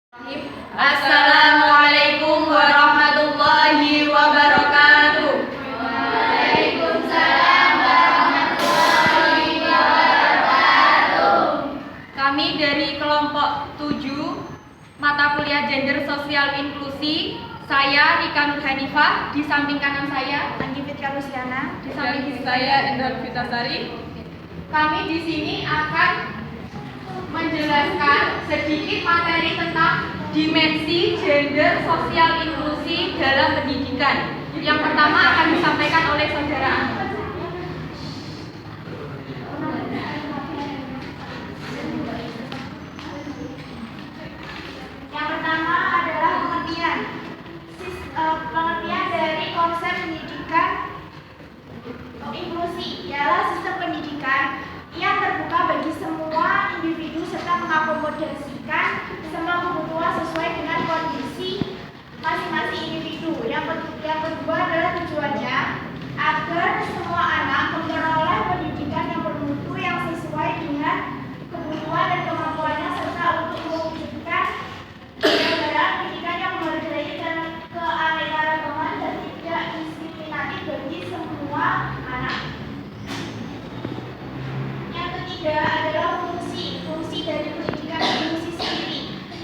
Assalamualaikum warahmatullahi wabarakatuh. Waalaikumsalam warahmatullahi wabarakatuh. Kami dari kelompok 7 mata kuliah Gender Sosial Inklusi. Saya Rika Nur Hanifah, di samping kanan saya Anggi Fitria Lusiana, di samping kiri saya Indah Fitasari. Kami di sini akan menjelaskan sedikit materi tentang dimensi gender sosial inklusi dalam pendidikan. Yang pertama akan disampaikan oleh saudara Angga. Yang pertama adalah pengertian dari konsep pendidikan inklusi, ialah sistem pendidikan yang terbuka bagi semua individu serta mengakomodasikan semua kebutuhan sesuai dengan kondisi masing-masing individu. Yang kedua adalah tujuannya agar semua anak memperoleh pendidikan yang bermutu yang sesuai dengan kebutuhan dan kemampuannya serta untuk mewujudkan penyelenggaraan pendidikan yang menghargai dan keanekaragaman dan tidak diskriminatif bagi semua anak. Yang ketiga adalah fungsi dari pendidikan inklusi sendiri,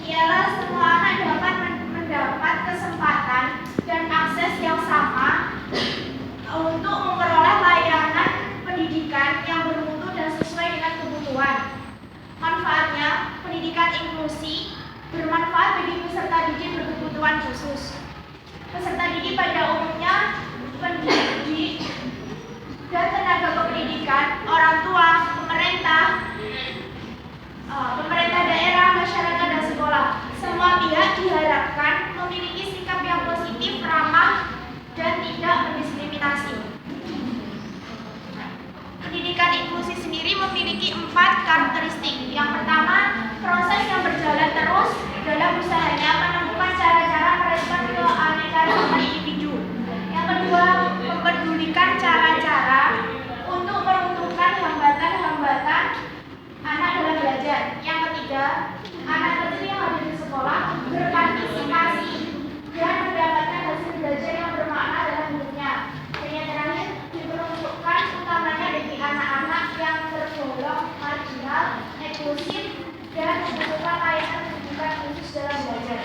ialah semua anak dapat mendapat kesempatan dan akses yang sama untuk memperoleh layanan pendidikan yang bermutu dan sesuai dengan kebutuhan. Manfaatnya, pendidikan inklusi bermanfaat bagi peserta didik berkebutuhan khusus. Peserta didik pada umumnya pendidik dan tenaga kependidikan, orang tua, pemerintah daerah, masyarakat, dan sekolah. Semua pihak diharapkan memiliki sikap yang positif, ramah, dan tidak mendiskriminasi. Pendidikan inklusi sendiri memiliki 4 karakteristik. Yang pertama, proses yang berjalan terus dalam usahanya menemukan cara-cara merespon keanekaragaman individu. Yang kedua, mempedulikan cara-cara untuk meruntuhkan hambatan-hambatan anak dalam belajar. Yang ketiga, anak kecil yang ada di sekolah berpartisipasi dan mendapatkan hasil belajar yang bermakna dalam hidupnya. Dan yang terakhir, diperuntukkan utamanya bagi anak-anak yang tergolong marginal, eksklusif, dan membutuhkan layanan pendidikan khusus dalam belajar.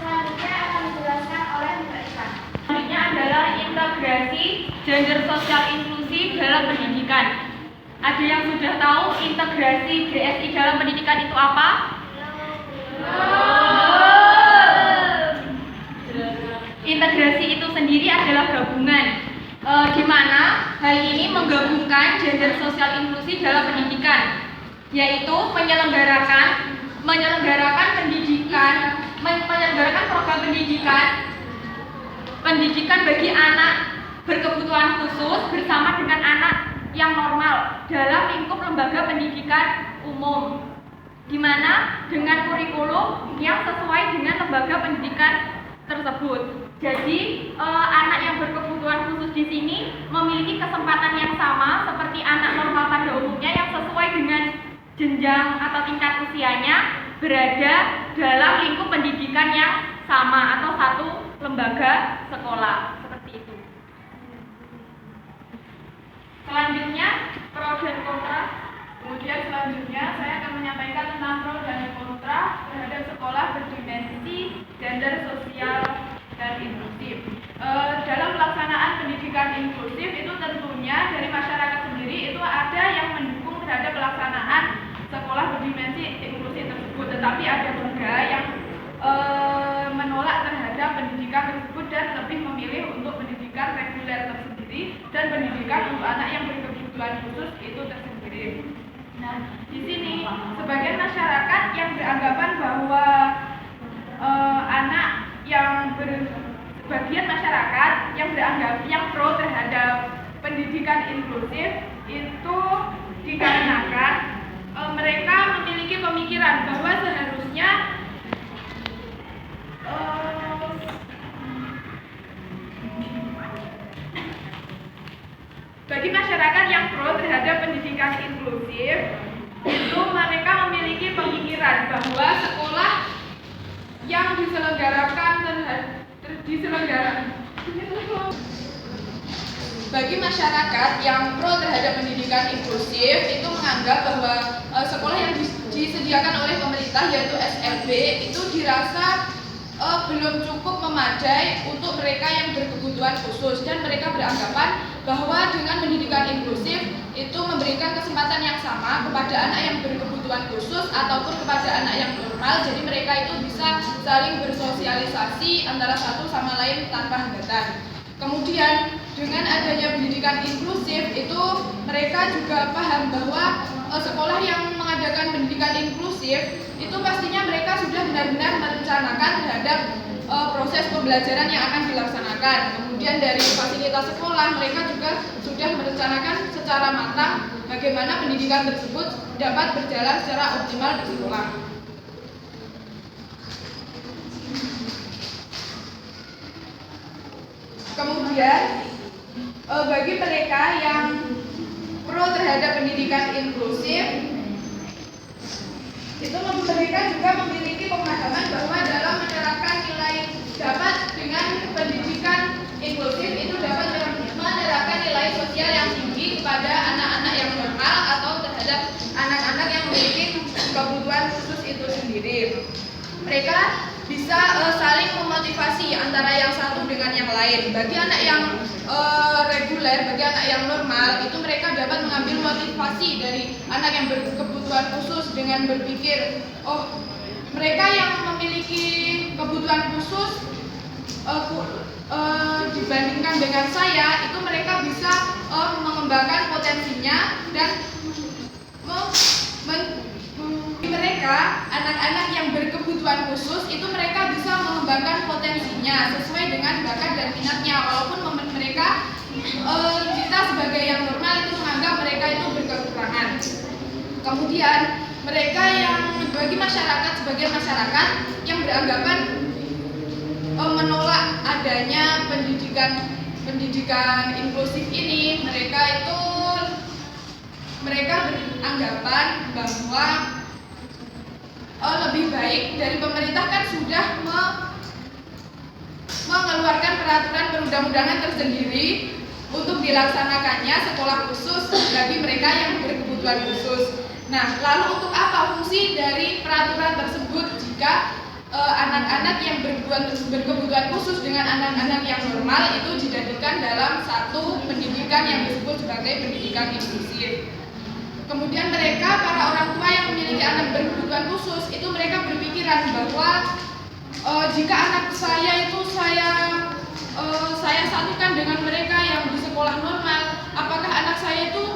Selanjutnya akan dijelaskan oleh Mbak Ika. Selanjutnya adalah integrasi gender sosial inklusi dalam pendidikan. Ada yang sudah tahu integrasi GSI dalam pendidikan itu apa? Integrasi itu sendiri adalah gabungan, di mana hal ini menggabungkan gender sosial inklusi dalam pendidikan, yaitu menyelenggarakan program pendidikan bagi anak berkebutuhan khusus bersama dengan anak yang normal dalam lingkup lembaga pendidikan umum, di mana dengan kurikulum yang sesuai dengan lembaga pendidikan tersebut. Jadi anak yang berkebutuhan khusus di sini memiliki kesempatan yang sama seperti anak normal pada umumnya yang sesuai dengan jenjang atau tingkat usianya berada dalam lingkup pendidikan yang sama atau satu lembaga sekolah, seperti itu. Selanjutnya pro dan kontra. Kemudian selanjutnya saya akan menyampaikan tentang pro dan kontra terhadap sekolah berdimensi gender sosial dan inklusif. Dalam pelaksanaan pendidikan inklusif itu tentunya dari masyarakat sendiri itu ada yang mendukung terhadap pelaksanaan sekolah berdimensi inklusif tersebut, tetapi ada juga yang menolak terhadap pendidikan tersebut dan lebih memilih untuk pendidikan reguler tersendiri dan pendidikan untuk anak yang berkebutuhan khusus itu tersendiri. Nah, di sini sebagian masyarakat yang beranggapan bahwa sebagian masyarakat yang pro terhadap pendidikan inklusif itu dikarenakan mereka memiliki pemikiran bahwa seharusnya bagi masyarakat yang pro terhadap pendidikan inklusif itu mereka memiliki pemikiran bahwa bahwa sekolah yang bagi masyarakat yang pro terhadap pendidikan inklusif itu menganggap bahwa sekolah yang disediakan oleh pemerintah yaitu SLB itu dirasa belum cukup memadai untuk mereka yang berkebutuhan khusus, dan mereka beranggapan bahwa dengan pendidikan inklusif itu memberikan kesempatan yang sama kepada anak yang berkebutuhan khusus ataupun kepada anak yang normal, jadi mereka itu bisa saling bersosialisasi antara satu sama lain tanpa hambatan. Kemudian dengan adanya pendidikan inklusif itu mereka juga paham bahwa sekolah yang mengadakan pendidikan inklusif itu pastinya mereka sudah benar-benar merencanakan terhadap proses pembelajaran yang akan dilaksanakan. Kemudian dari fasilitas sekolah mereka juga sudah merencanakan secara matang bagaimana pendidikan tersebut dapat berjalan secara optimal di sekolah. Kemudian bagi mereka yang pro terhadap pendidikan inklusif itu mereka juga memiliki pemahaman bahwa dalam menerapkan nilai dapat dengan pendidikan inklusif itu dapat menerapkan nilai sosial yang tinggi kepada anak-anak yang normal atau terhadap anak-anak yang memiliki kebutuhan khusus itu sendiri. Mereka bisa saling memotivasi antara yang satu dengan yang lain. Bagi anak yang reguler, bagi anak yang normal, itu mereka dapat mengambil motivasi dari anak yang berkebutuhan khusus dengan berpikir, oh mereka yang memiliki kebutuhan khusus dibandingkan dengan saya, itu mereka bisa mengembangkan potensinya dan mereka, anak-anak yang berkebutuhan khusus itu mereka bisa mengembangkan potensinya sesuai dengan bakat dan minatnya, walaupun mereka kita sebagai yang normal itu menganggap mereka itu berkekurangan. Kemudian mereka yang bagi masyarakat, sebagian masyarakat yang beranggapan menolak adanya pendidikan inklusif ini, mereka beranggapan bahwa lebih baik dari pemerintah kan sudah mengeluarkan peraturan perundang-undangan tersendiri untuk dilaksanakannya sekolah khusus bagi mereka yang berkebutuhan khusus. Nah, lalu untuk apa fungsi dari peraturan tersebut jika anak-anak yang berkebutuhan khusus dengan anak-anak yang normal itu dijadikan dalam satu pendidikan yang disebut sebagai pendidikan inklusif? Kemudian mereka, para orang tua yang memiliki anak berkebutuhan khusus, itu mereka berpikiran bahwa jika anak saya itu saya satukan dengan mereka yang di sekolah normal, apakah anak saya itu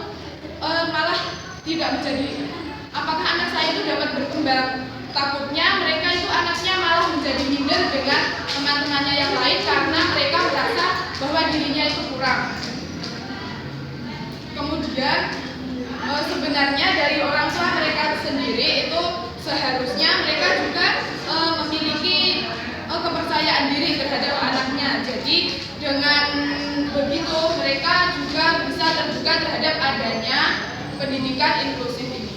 malah tidak menjadi, apakah anak saya itu dapat berkembang? Takutnya mereka itu anaknya malah menjadi minder dengan teman-temannya yang lain karena mereka merasa bahwa dirinya itu kurang. Kemudian sebenarnya dari orang tua mereka sendiri itu seharusnya mereka juga memiliki kepercayaan diri terhadap anaknya. Jadi dengan begitu mereka juga bisa terbuka terhadap adanya pendidikan inklusif ini.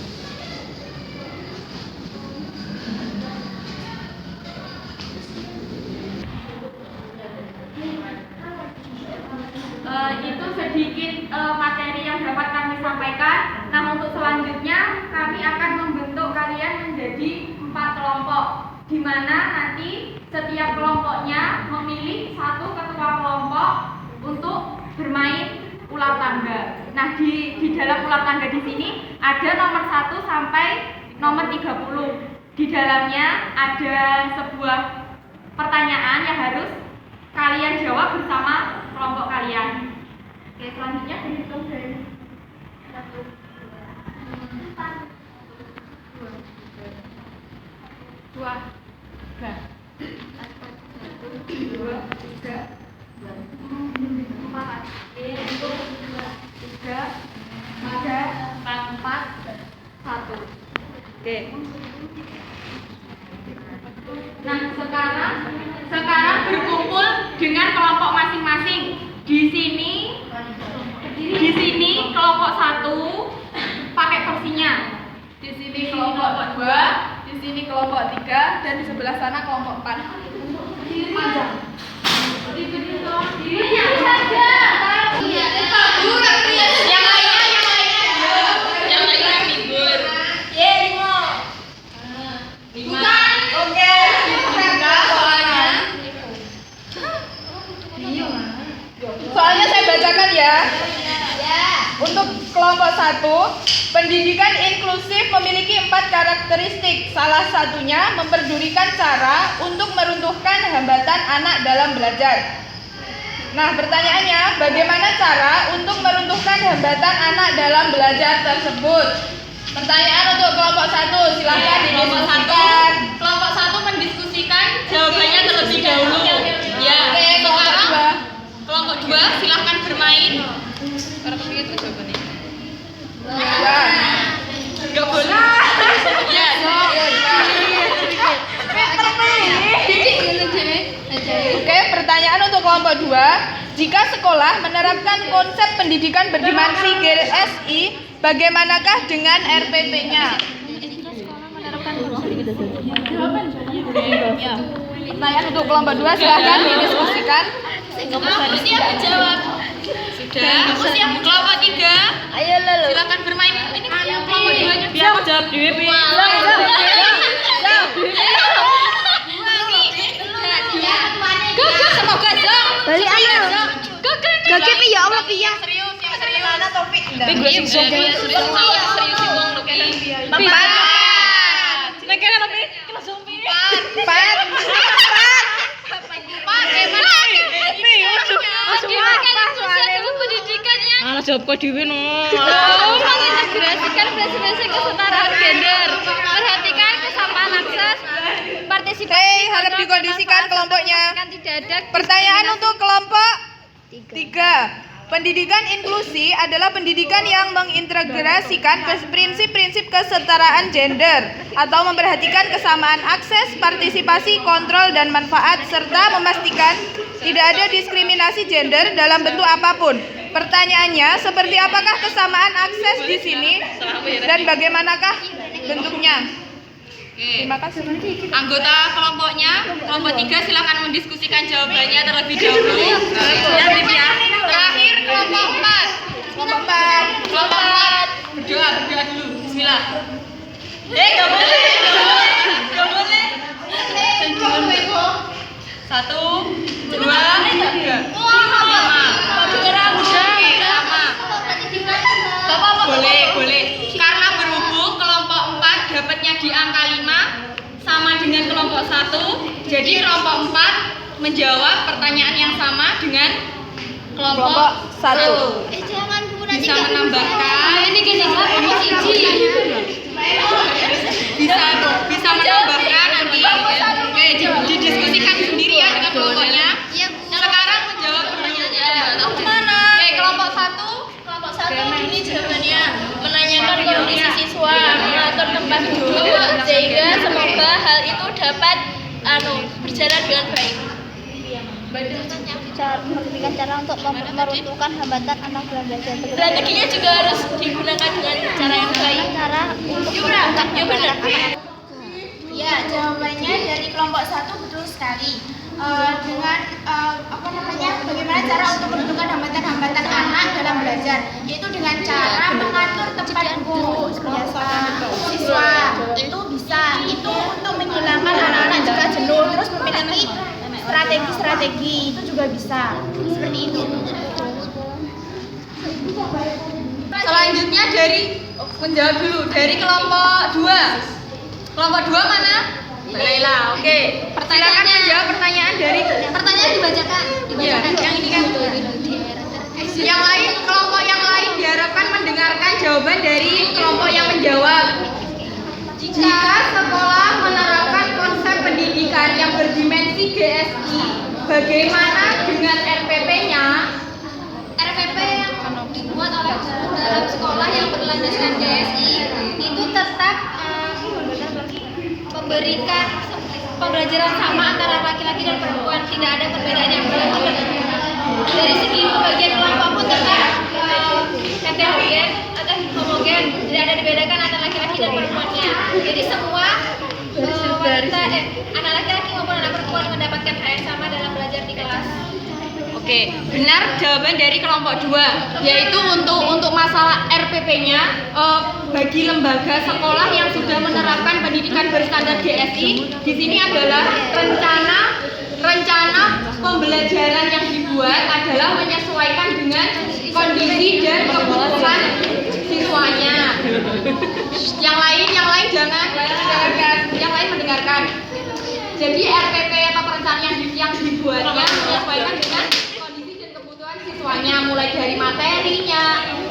Itu sedikit materi yang dapat kami sampaikan. Nah, untuk selanjutnya kami akan membentuk kalian menjadi 4 kelompok, di mana nanti setiap kelompoknya memilih satu ketua kelompok untuk bermain ular tangga. Nah, di dalam ular tangga di sini ada nomor 1 sampai nomor 30. Di dalamnya ada sebuah pertanyaan yang harus kalian jawab bersama kelompok kalian. Oke, selanjutnya dihitung dari 1, 2, 3, 4, 1. Oke. Nah, sekarang berkumpul dengan kelompok masing-masing. Di sini kelompok 1 pakai kursinya. Di sini kelompok 2, di sini kelompok 3 dan di sebelah sana kelompok 4. Panjang. Soalnya saya bacakan ya. Untuk kelompok 1, pendidikan inklusif memiliki 4 karakteristik. Salah satunya memperdulikan cara untuk meruntuhkan hambatan anak dalam belajar. Nah, pertanyaannya, bagaimana cara untuk meruntuhkan hambatan anak dalam belajar tersebut? Pertanyaan untuk kelompok 1, silahkan didiskusikan. Kelompok 1 mendiskusikan jawabannya terlebih dahulu. Ya, Oke, sekarang kelompok 2 silahkan bermain. Gak boleh. Ya, Oke, pertanyaan untuk kelompok 2. Jika sekolah menerapkan konsep pendidikan berdimensi GSI, bagaimanakah dengan RPP-nya? Pertanyaan untuk kelompok 2, silahkan didiskusikan. aku siap menjawab. Sudah, aku siap. Kelompok 3 silakan bermain. Ini kelompok 2-nya biar aku jawab dulu. Semoga Balik ayo. Gak ya Allah piye. serius. Jawab kok dhewe no. Mengintegrasikan prinsip-prinsip kesetaraan gender. Perhatikan kesamaan akses, partisipasi. Harap dikondisikan kelompoknya. Pertanyaan untuk kelompok 3. Pendidikan inklusi adalah pendidikan yang mengintegrasikan prinsip-prinsip kesetaraan gender atau memperhatikan kesamaan akses, partisipasi, kontrol, dan manfaat serta memastikan tidak ada diskriminasi gender dalam bentuk apapun. Pertanyaannya, seperti apakah kesamaan akses di sini dan bagaimanakah bentuknya? Terima kasih. Anggota kelompoknya, kelompok 3 silakan mendiskusikan jawabannya terlebih dahulu. Terakhir kelompok 4. Kelompok 4 berdoa dulu. Bismillah. Gak boleh. 1, 2, 3. Boleh. Karena berhubung kelompok 4 dapatnya di angka 5 sama dengan kelompok 1, jadi kelompok 4 menjawab pertanyaan yang sama dengan kelompok 1. Jangan Bu, nanti Bisa menambahkan bisa menambahkan nanti. Oke, didiskusikan sendiri ya dengan kelompoknya. Sekarang menjawab pertanyaannya. Oke, kelompok 1 ini jawabannya menanyakan kondisi siswa, mengatur tempat duduk sehingga semoga hal itu dapat berjalan dengan baik. Memberikan cara untuk meruntuhkan hambatan anak dalam belajar. Strateginya juga harus digunakan dengan cara yang baik. Cara untuk Ya benar. Ya, jawabannya dari kelompok 1 betul sekali. Dengan bagaimana cara untuk menentukan hambatan-hambatan anak dalam belajar, yaitu dengan cara mengatur tempat duduk siswa. Itu bisa, itu untuk menghilangkan anak-anak jika jenuh, terus memiliki strategi itu juga bisa seperti itu. Selanjutnya menjawab dulu dari kelompok 2. Kelompok 2 mana? Mbak Laila. Oke. Silakan menjawab pertanyaan dari Pertanyaan dibacakan. Ya, yang ini kan. Yang lain, kelompok yang lain diharapkan mendengarkan jawaban dari kelompok yang menjawab. Jika sekolah menerapkan konsep pendidikan yang berdimensi GSI, bagaimana dengan RPP-nya? RPP yang dibuat oleh guru dalam sekolah yang berlandaskan GSI itu tetap memberikan pembelajaran sama antara laki-laki dan perempuan, tidak ada perbedaan yang berarti. Dari segi pembagian kelompok pun tetap heterogen atau homogen, tidak ada dibedakan antara laki-laki dan perempuannya. Jadi semua anak laki-laki maupun anak perempuan mendapatkan hak yang sama dalam belajar di kelas. Oke, benar jawaban dari kelompok 2, yaitu untuk masalah RPP-nya bagi lembaga sekolah yang sudah menerapkan pendidikan berstandar GSI, di sini adalah rencana pembelajaran yang dibuat adalah menyesuaikan dengan kondisi dan kebutuhan siswanya. Yang lain jangan yang lain mendengarkan. Jadi RPP atau perencanaan yang dibuatnya menyesuaikan dengan kondisi dan kebutuhan siswanya, mulai dari materinya,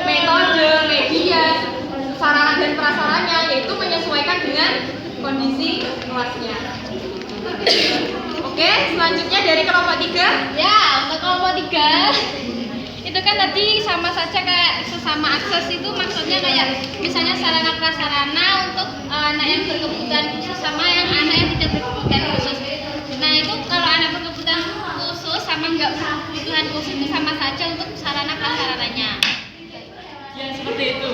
metode, media, sarana dan prasarannya, yaitu menyesuaikan dengan kondisi kelasnya. Oke, selanjutnya dari kelompok 3. Ya, untuk kelompok 3 itu kan tadi sama saja kayak sesama akses, itu maksudnya kayak misalnya sarana prasarana untuk anak yang berkebutuhan khusus sama yang anak yang tidak berkebutuhan khusus. Nah itu kalau anak berkebutuhan khusus sama nggak berkebutuhan khusus itu sama saja untuk sarana prasarananya. Ya, seperti itu.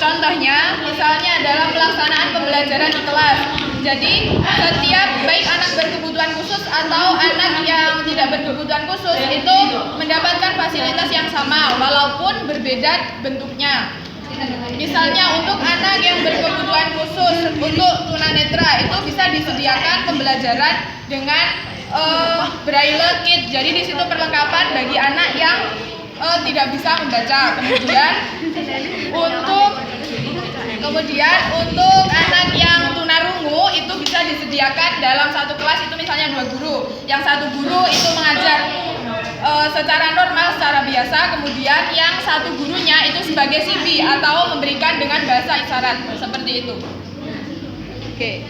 Contohnya, misalnya dalam pelaksanaan pembelajaran di kelas. Jadi, setiap baik anak berkebutuhan khusus atau anak yang tidak berkebutuhan khusus itu mendapatkan fasilitas yang sama walaupun berbeda bentuknya. Misalnya untuk anak yang berkebutuhan khusus, untuk tunanetra itu bisa disediakan pembelajaran dengan braille kit. Jadi di situ perlengkapan bagi anak yang tidak bisa membaca. Kemudian untuk anak yang tunarungu itu bisa disediakan dalam satu kelas itu misalnya 2 guru. Yang satu guru itu mengajar secara normal, secara biasa, kemudian yang satu gurunya itu sebagai CB atau memberikan dengan bahasa isyarat, seperti itu. Oke.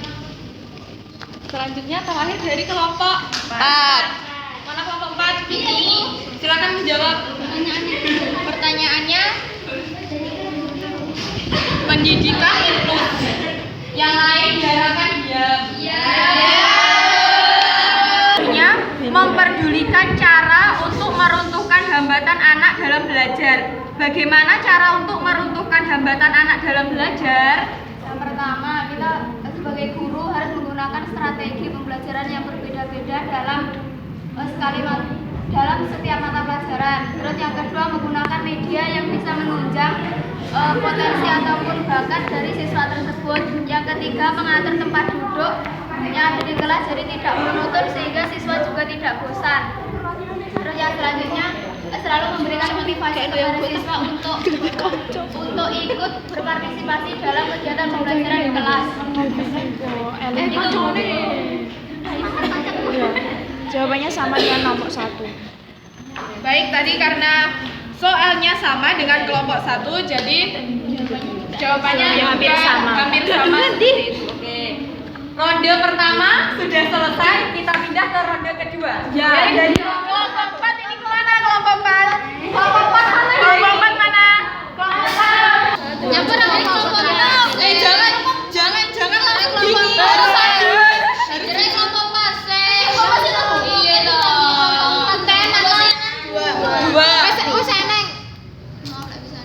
Selanjutnya terakhir dari kelompok 4. Mana kelompok 4? Silakan menjawab. Pertanyaannya, Pendidikan inklusif. Yang lain diharapkan diam. Memperdulikan cara untuk meruntuhkan hambatan anak dalam belajar. Bagaimana cara untuk meruntuhkan hambatan anak dalam belajar? Yang pertama, kita sebagai guru harus menggunakan strategi pembelajaran yang berbeda-beda dalam setiap mata pelajaran. Terus yang kedua, menggunakan media yang bisa menunjang potensi ataupun bakat dari siswa tersebut. Yang ketiga, mengatur tempat duduk yang ada di kelas jadi tidak monoton sehingga siswa juga tidak bosan. Terus yang selanjutnya, selalu memberikan motivasi kepada siswa untuk ikut berpartisipasi dalam kegiatan pembelajaran di kelas. Jawabannya sama dengan nomor 1. Baik, tadi karena soalnya sama dengan kelompok 1, jadi jawabannya Hampir sama. seperti itu. Oke. Ronde pertama sudah selesai, kita pindah ke ronde kedua. Ya, dari Kelompok 4 ini kemana kelompok 4? kelompok 4 mana? Kelompok 4 mana? Kelompok 4. yang pernah kelompok 6. Jangan langsung Kelompok gini. 4. Jadi kelompok 4 sih. Iya dong. Dua.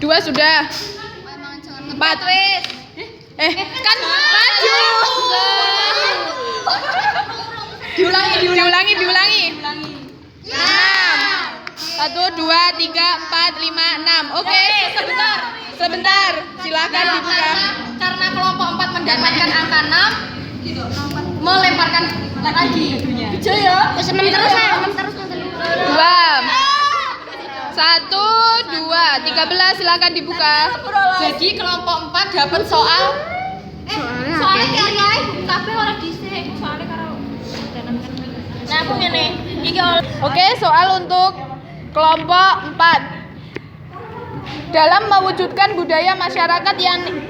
Dua sudah. 4 wis. Kan maju. Diulangi. 6. 1, 2, 3, 4, 5, 6. Oke, sebentar. Silakan dibuka. Karena kelompok 4 mendapatkan angka 6, melemparkan lagi itunya. Hijau ya. 6 terus. 2. 1, 2, 13. Silakan dibuka. Jadi kelompok 4 dapat soal. Soalnya kayak kabeh ora dhisik. Soalnya karo Nah, aku ngene. Oke, soal untuk kelompok 4. Dalam mewujudkan budaya masyarakat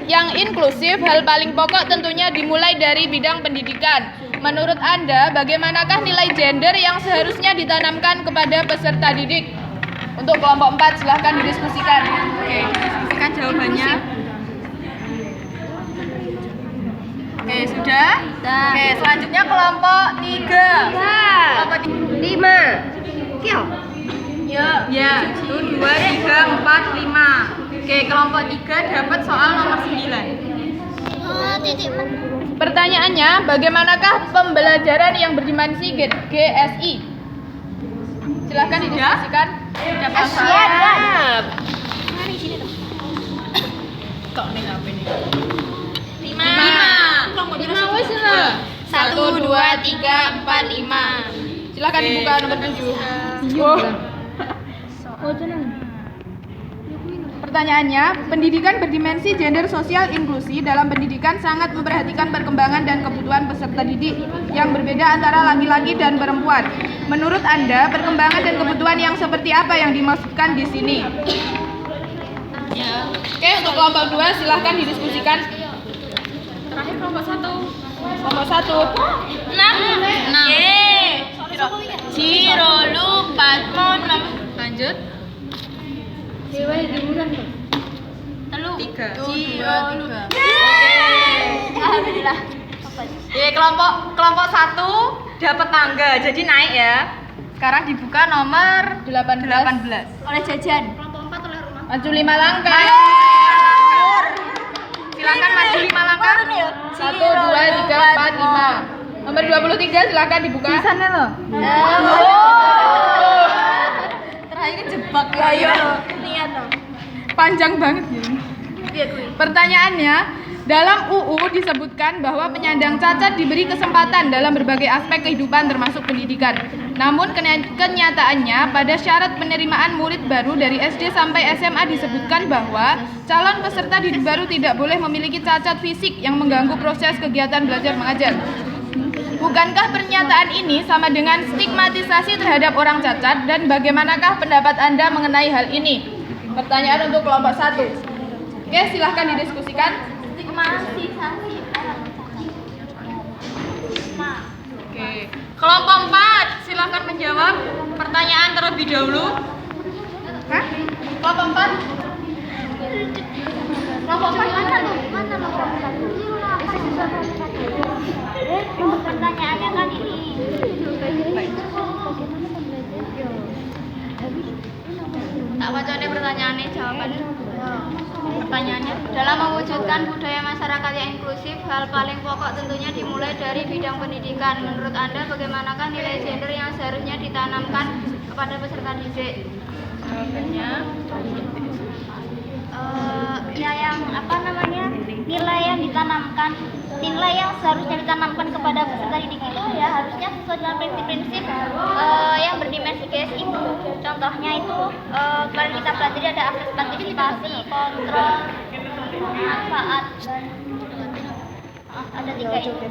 yang inklusif, hal paling pokok tentunya dimulai dari bidang pendidikan. Menurut Anda, bagaimanakah nilai gender yang seharusnya ditanamkan kepada peserta didik? Untuk kelompok 4, silahkan didiskusikan. Oke, diskusikan jawabannya. Oke, sudah? Oke, selanjutnya kelompok 3. Kelompok 5. Ya, 1, 2, 3, 4, 5. Oke, kelompok 3 dapat soal nomor 9. Titik Pertanyaannya, bagaimanakah pembelajaran yang berdimensi GSI? Silahkan didiskusikan. Siap. Kok nih HP nih? 5 wis lah. 1, 2, 3, 4, 5. Silahkan dibuka nomor 7. Oh, tenang. Pertanyaannya, pendidikan berdimensi gender sosial inklusi dalam pendidikan sangat memperhatikan perkembangan dan kebutuhan peserta didik yang berbeda antara laki-laki dan perempuan. Menurut Anda, perkembangan dan kebutuhan yang seperti apa yang dimaksudkan di sini? Ya. Oke, untuk kelompok 2 silahkan didiskusikan. Terakhir kelompok 1. Kelompok 1. 6. Ciro, lupa, monom. Lanjut. Dewa hiburan kok. Telu. 3. Ciro, lupa. Alhamdulillah. Kelompok 1 dapat tangga, jadi naik ya. Sekarang dibuka nomor 18. Oleh jajan. Maju 5 langkah. Silakan maju 5 langkah. 1, 2, 3, 4, 5. Nomor 23 silakan dibuka. Di sana loh. Terakhir jebak Ayo. Lihat dong. Panjang banget ya. Pertanyaannya, dalam UU disebutkan bahwa penyandang cacat diberi kesempatan dalam berbagai aspek kehidupan termasuk pendidikan. Namun kenyataannya pada syarat penerimaan murid baru dari SD sampai SMA disebutkan bahwa calon peserta didik baru tidak boleh memiliki cacat fisik yang mengganggu proses kegiatan belajar mengajar. Bukankah pernyataan ini sama dengan stigmatisasi terhadap orang cacat dan bagaimanakah pendapat Anda mengenai hal ini? Pertanyaan untuk kelompok 1. Oke, silahkan didiskusikan. Oke. Kelompok 4 silakan menjawab pertanyaan terlebih dahulu. Hah? Kelompok 4? Kelompok 4 Mana tuh? Mana lo? Pertanyaannya kan ini. Tak bacanya pertanyaannya jawabannya. Pertanyaannya, dalam mewujudkan budaya masyarakat yang inklusif, hal paling pokok tentunya dimulai dari bidang pendidikan. Menurut Anda, bagaimanakah nilai gender yang seharusnya ditanamkan kepada peserta didik? Jawabannya, nilai yang seharusnya ditanamkan kepada peserta didik itu ya harusnya sesuai dengan prinsip-prinsip yang berdimensi GSI. Contohnya itu kemarin kita pelajari ada akses partisipasi, kontrol, manfaat, dan ada 3 itu.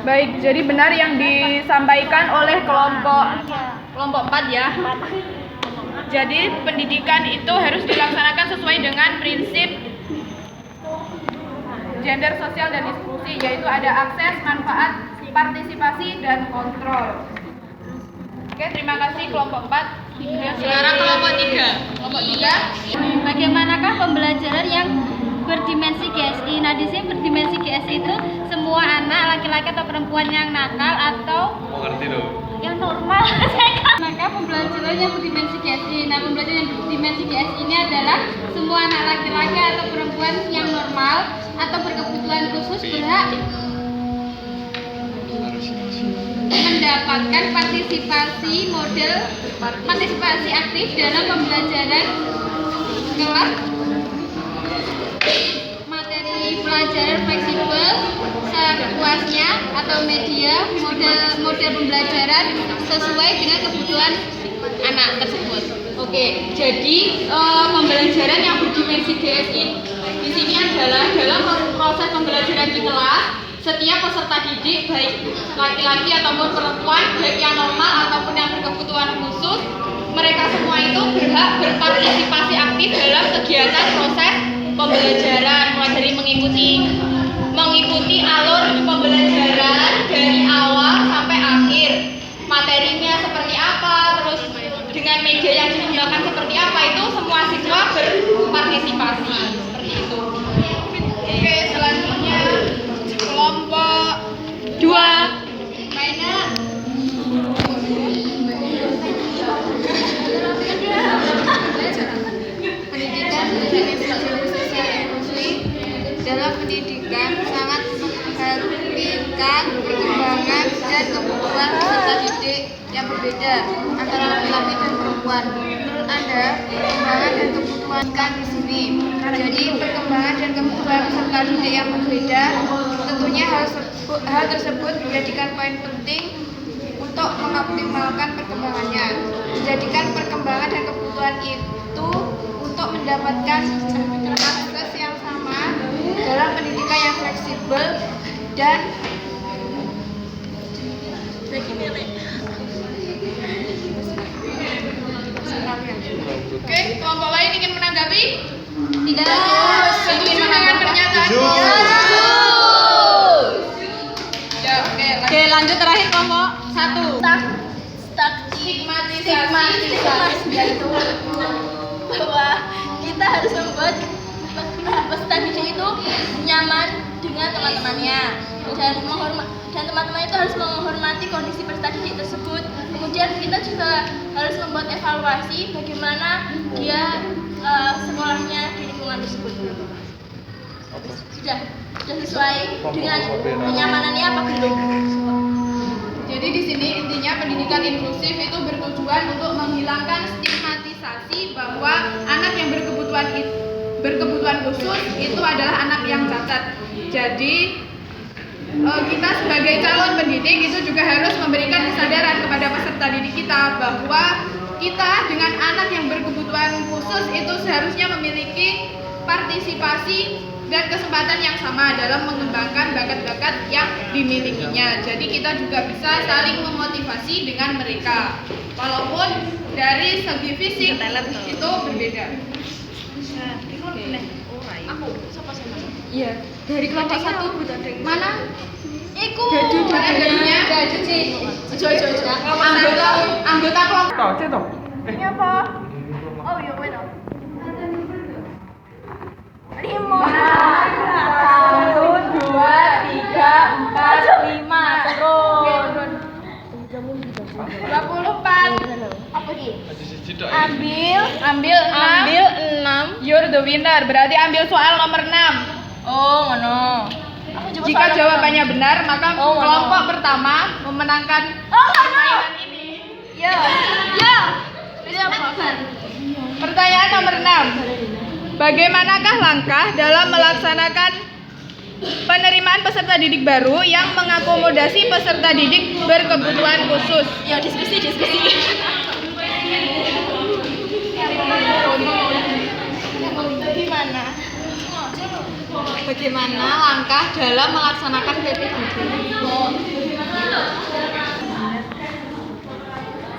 Baik, jadi benar yang disampaikan oleh kelompok 4 ya. Jadi pendidikan itu harus dilaksanakan sesuai dengan prinsip gender sosial dan inklusi, yaitu ada akses, manfaat, partisipasi, dan kontrol. Oke, terima kasih kelompok 4. sekarang kelompok 3. Kelompok 3. Bagaimanakah pembelajaran yang berdimensi GSI? Nah, di sini berdimensi GSI itu semua anak laki-laki atau perempuan yang nakal atau yang normal. Maka pembelajaran yang berdimensi GSI. Nah, pembelajaran yang berdimensi GSI ini adalah semua anak laki-laki atau perempuan yang normal atau berkebutuhan khusus berhak mendapatkan partisipasi aktif dalam pembelajaran kelas, materi pelajaran fleksibel sepuasnya atau media model pembelajaran sesuai dengan kebutuhan anak tersebut. Oke, jadi pembelajaran yang berdimensi GSI di sini adalah dalam proses pembelajaran di kelas, setiap peserta didik baik laki-laki ataupun perempuan, baik yang normal ataupun yang berkebutuhan khusus, mereka semua itu berhak berpartisipasi aktif dalam kegiatan proses pembelajaran, mulai dari mengikuti alur pembelajaran dari awal sampai akhir. Materinya seperti apa, terus dengan media yang digunakan seperti apa, itu semua siswa berpartisipasi seperti itu. Oke, selanjutnya kelompok 2. Pendidikan berdimensi sosial inklusi dalam pendidikan mencerminkan perkembangan dan kebutuhan peserta didik yang berbeda antara laki-laki dan perempuan. Menurut Anda, perkembangan dan kebutuhan kan di sini. Jadi perkembangan dan kebutuhan peserta didik yang berbeda, tentunya hal tersebut menjadikan poin penting untuk mengoptimalkan perkembangannya. Menjadikan perkembangan dan kebutuhan itu untuk mendapatkan akses yang sama dalam pendidikan yang fleksibel dan Oke, kelompok lain ingin menanggapi? Tidak. Setuju dengan pernyataan? Ya, Oke, lanjut terakhir kelompok 1. stigmatisasi. Yaitu bahwa kita harus membuat peserta didik itu nyaman dengan teman-temannya dan teman-teman itu harus menghormati kondisi peserta didik tersebut. Kemudian kita juga harus membuat evaluasi bagaimana dia sekolahnya di lingkungan tersebut. Sudah sesuai dengan kenyamanannya apa belum? Jadi di sini intinya pendidikan inklusif itu bertujuan untuk menghilangkan stigmatisasi bahwa anak yang berkebutuhan khusus itu adalah anak yang cacat. Jadi kita sebagai calon pendidik itu juga harus memberikan kesadaran kepada peserta didik kita bahwa kita dengan anak yang berkebutuhan khusus itu seharusnya memiliki partisipasi dan kesempatan yang sama dalam mengembangkan bakat-bakat yang dimilikinya. Jadi kita juga bisa saling memotivasi dengan mereka, walaupun dari segi fisik itu berbeda. Iya, dari kelompok 1 mana? Iku. Jadinya anggota kelompok. Ini apa? Oh iya benar. 5. 1, 2, 3, 4, 5 turun. 24. Apa ini? Ambil 6. You're the winner. Berarti ambil soal nomor 6. Oh, ngono. Jika jawabannya benar, maka kelompok pertama memenangkan permainan ini. Ya. Pertanyaan nomor 6. Bagaimanakah langkah dalam melaksanakan penerimaan peserta didik baru yang mengakomodasi peserta didik berkebutuhan khusus? Ya, diskusi. Bagaimana langkah dalam melaksanakan PPDB?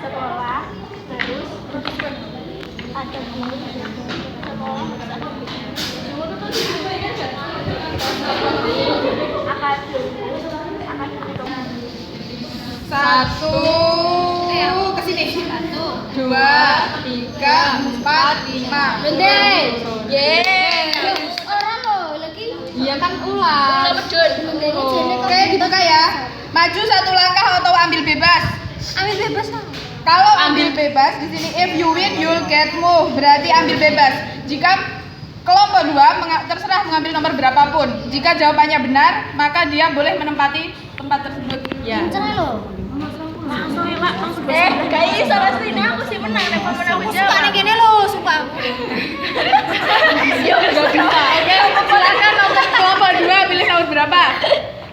Sekolah terus ada Satu, kesini. 2, 3, 4, 5. orang loh lagi. Iya kan ulang. Betul. Oke, dibuka ya. Maju satu langkah atau ambil bebas. Ambil bebas lah. Kalau ambil bebas di sini if you win you'll get move, berarti ambil bebas. Jika kelompok 2 terserah mengambil nomor berapapun. Jika jawabannya benar, maka dia boleh menempati tempat tersebut. Ya. Cerai loh. Guys, salah sini aku sih menang nek pemenang Suka nih gini loh, suka aku. Oke, silakan nomor kelompok 2 pilih nomor berapa?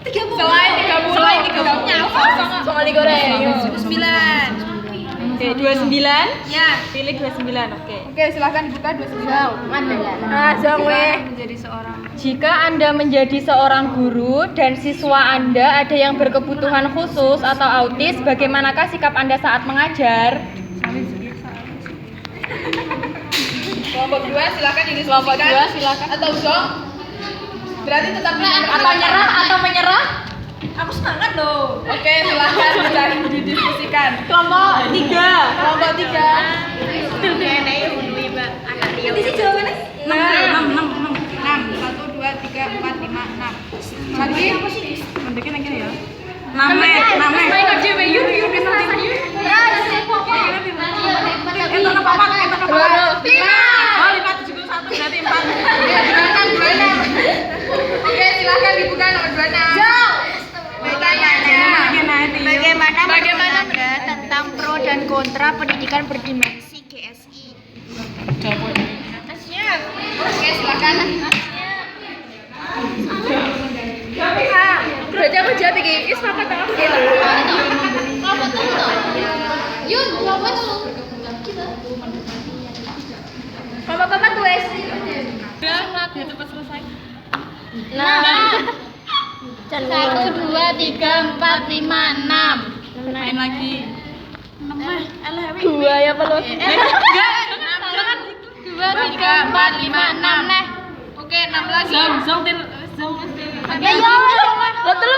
30. Selain 30. Selain 30. sama digoreng. 9. Oke, 29. Ya, pilih 29. Oke. Oke, silakan dibuka 29. Jika Anda menjadi seorang guru dan siswa Anda ada yang berkebutuhan khusus atau autis, bagaimanakah sikap Anda saat mengajar? Kelompok 2 silakan didiskusikan. Kelompok 2 silakan. Atau zong. Berarti tetap Atau menyerah? Aku semangat loh. Oke, silakan dicari didiskusikan. Kelompok 3. Kelompok 3. Ini sih jawabannya. 6. 1, 2, 3, 4, 5, 6. Lagi? Mendeknya lagi ya. Name. Main aja we yuk disana yuk. Ya, Itu apa? 5. Oh, 5, 71 berarti 4. Oke, silakan 26. Oke, silakan dibuka nomor 26. kontra pendidikan berdimensi GSI. Oke, silakan. Berarti aku jawab iki. Wis papat ta? Kelompok telu toh? Yuk, kelompok telu. Kelompok papat wis. Biar cepat selesai. Satu, dua, tiga, empat, lima, enam. Main lagi. 2 ya perlu. Jangan. 2, 3, 4, 5, 6 neh. Oke, 6 lagi. Lo telu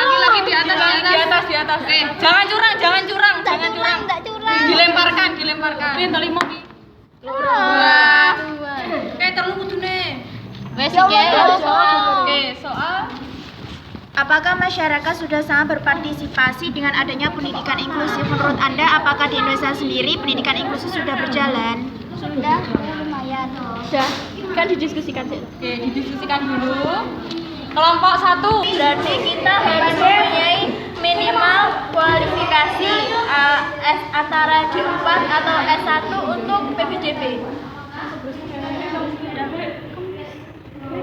Lagi di atas. Oke, jangan curang. Enggak curang. Dilemparkan. Pin to 5 pi. Oke, terlalu kudune. Wes iki soal. Oke, soal Apakah masyarakat sudah sangat berpartisipasi dengan adanya pendidikan inklusif? Menurut Anda, apakah di Indonesia sendiri pendidikan inklusif sudah berjalan? Sudah lumayan. Sudah. Kan didiskusikan sih. Oke, didiskusikan dulu. Kelompok 1. Berarti kita harus mempunyai minimal kualifikasi antara D4 atau S1 untuk PPDB.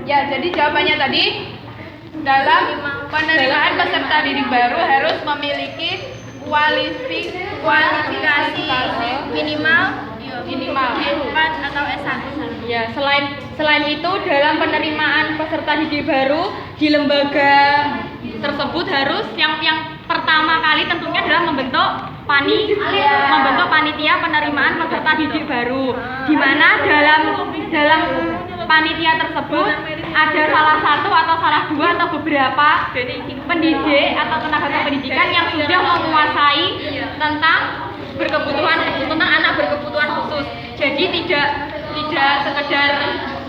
Ya, jadi jawabannya tadi dalam penerimaan peserta didik baru harus memiliki kualifikasi Minimal minimal. D4 atau S1. Ya, selain itu dalam penerimaan peserta didik baru di lembaga tersebut harus yang pertama kali tentunya adalah membentuk panitia penerimaan peserta didik baru, di mana dalam panitia tersebut ada salah satu atau salah dua atau beberapa pendidik atau tenaga kependidikan yang sudah menguasai tentang anak berkebutuhan khusus. Jadi tidak sekedar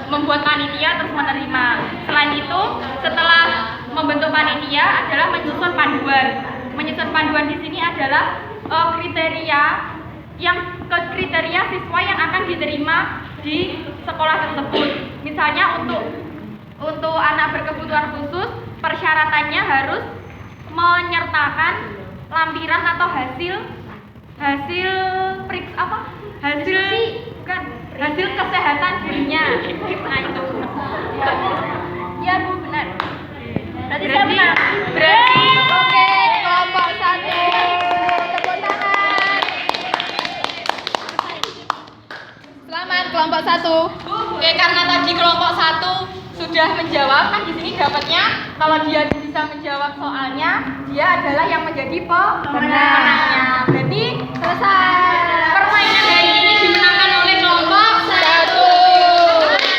membuat panitia terus menerima. Selain itu, setelah membentuk panitia adalah menyusun panduan. Menyusun panduan di sini adalah kriteria siswa yang akan diterima di sekolah tersebut. Misalnya untuk anak berkebutuhan khusus, persyaratannya harus menyertakan lampiran atau hasil kesehatan dirinya. Nah itu. Ya Bu, benar. Berarti saya menang. Oke, kelompok 1. Tepuk tangan. Selamat kelompok 1. Oke, karena tadi kelompok 1 sudah menjawab, kan di sini dapatnya kalau dia bisa menjawab soalnya, dia adalah yang menjadi pemenangnya. Berarti